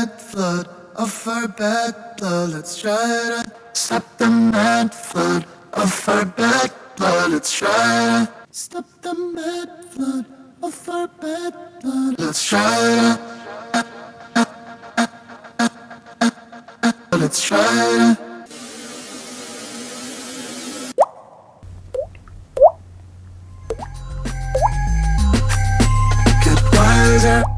mad flood of our bad blood. Let's try to stop the mad flood of our bad blood. Let's try to stop the mad flood of our bad blood. Let's try to, let's try to. Get wiser.